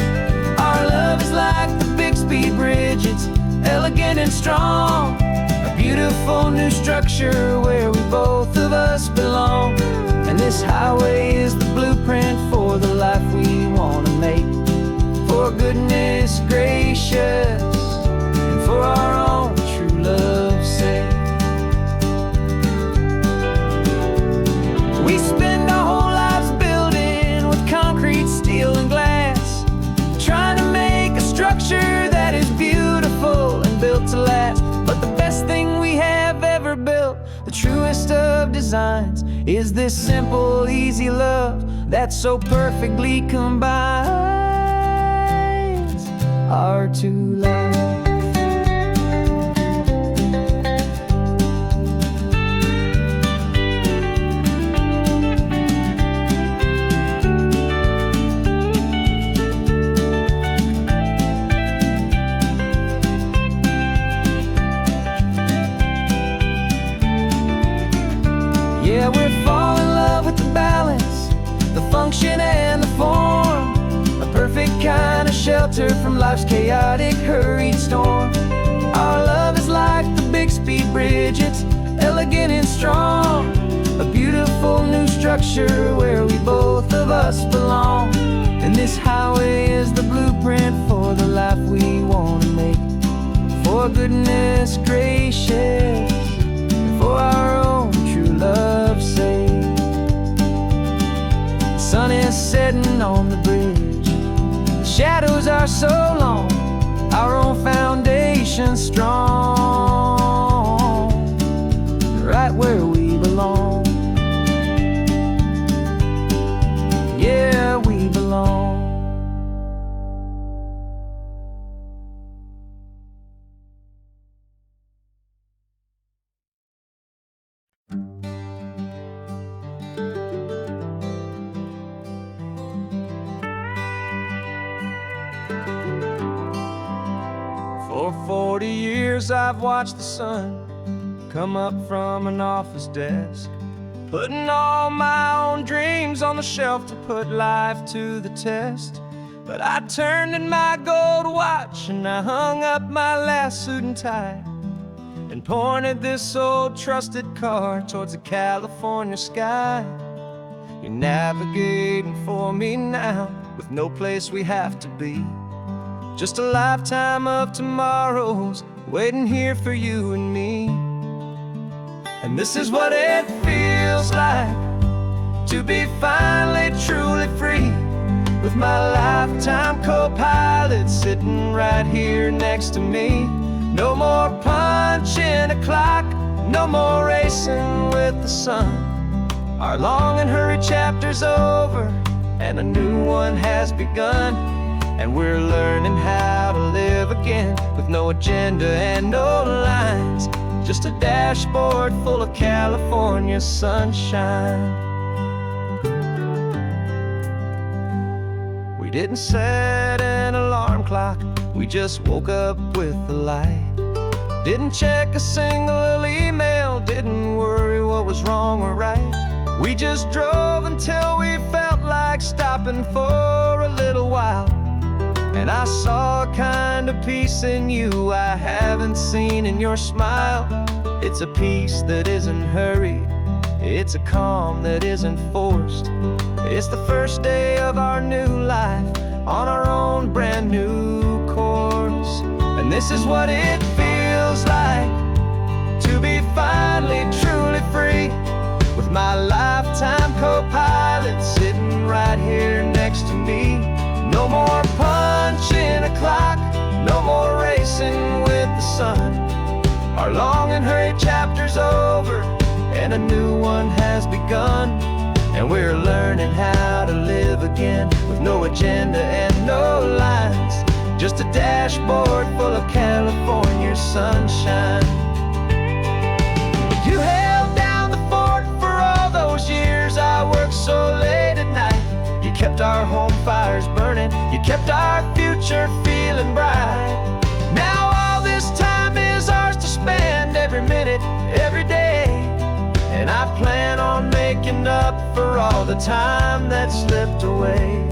Speaker 1: Our love is like the Bixby Bridge, it's elegant and strong. A beautiful new structure where we both of us belong. And this highway is the blueprint for the life we want to make. For goodness gracious, and for our own true love's sake. We spend our whole lives building with concrete, steel, and glass, trying to make a structure that is beautiful and built to last. But the best thing we have ever built, the truest of designs, is this simple, easy love that so perfectly combines our two lives. Yeah, we're falling in love with the balance, the function and the form. A perfect kind of shelter from life's chaotic, hurried storm. Our love is like the Bixby Bridge, it's elegant and strong. A beautiful new structure where we both of us belong. And this highway is the blueprint for the life we want to make. For goodness gracious, and for our own true love's sake. The sun is setting on the bridge, the shadows are so long, our own foundation strong, right where we belong. Yeah, we belong. For 40 years I've watched the sun come up from an office desk, putting all my own dreams on the shelf to put life to the test. But I turned in my gold watch and I hung up my last suit and tie, and pointed this old trusted car towards the California sky. You're navigating for me now, with no place we have to be. Just a lifetime of tomorrows waiting here for you and me. And this is what it feels like to be finally truly free, with my lifetime co-pilot sitting right here next to me. No more punching a clock, no more racing with the sun. Our long and hurried chapter's over and a new one has begun. And we're learning how to live again, with no agenda and no lines, just a dashboard full of California sunshine. We didn't set an alarm clock, we just woke up with the light. Didn't check a single email, didn't worry what was wrong or right. We just drove until we felt like stopping for a little while. And I saw a kind of peace in you I haven't seen in your smile. It's a peace that isn't hurried, it's a calm that isn't forced. It's the first day of our new life on our own brand new course. And this is what it feels like to be finally truly free, with my lifetime co-pilot sitting right here next to me. No more punching a clock, no more racing with the sun. Our long and hurried chapter's over and a new one has begun. And we're learning how to live again, with no agenda and no lines, just a dashboard full of California sunshine. You held down the fort for all those years I worked so late at night. You kept our home fires burning, you kept our future feeling bright. Now all this time is ours to spend, every minute, every day. And I plan on making up for all the time that slipped away.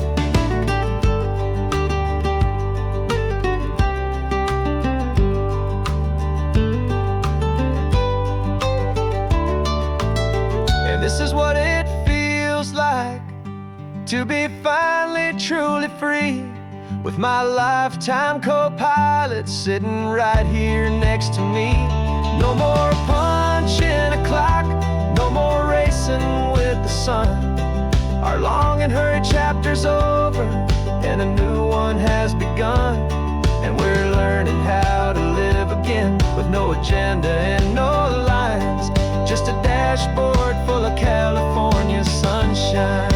Speaker 1: This is what it feels like to be finally truly free, with my lifetime co-pilot sitting right here next to me. No more punching a clock, no more racing with the sun. Our long and hurried chapter's over, and a new one has begun. And we're learning how to live again, with no agenda and no lines, just a dashboard full of California sunshine.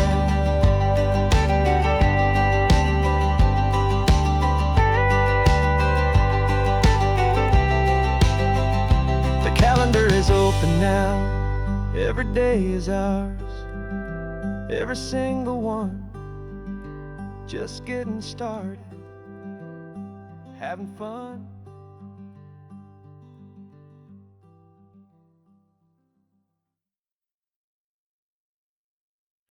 Speaker 1: The calendar is open now, every day is ours, every single one, just getting started, having fun.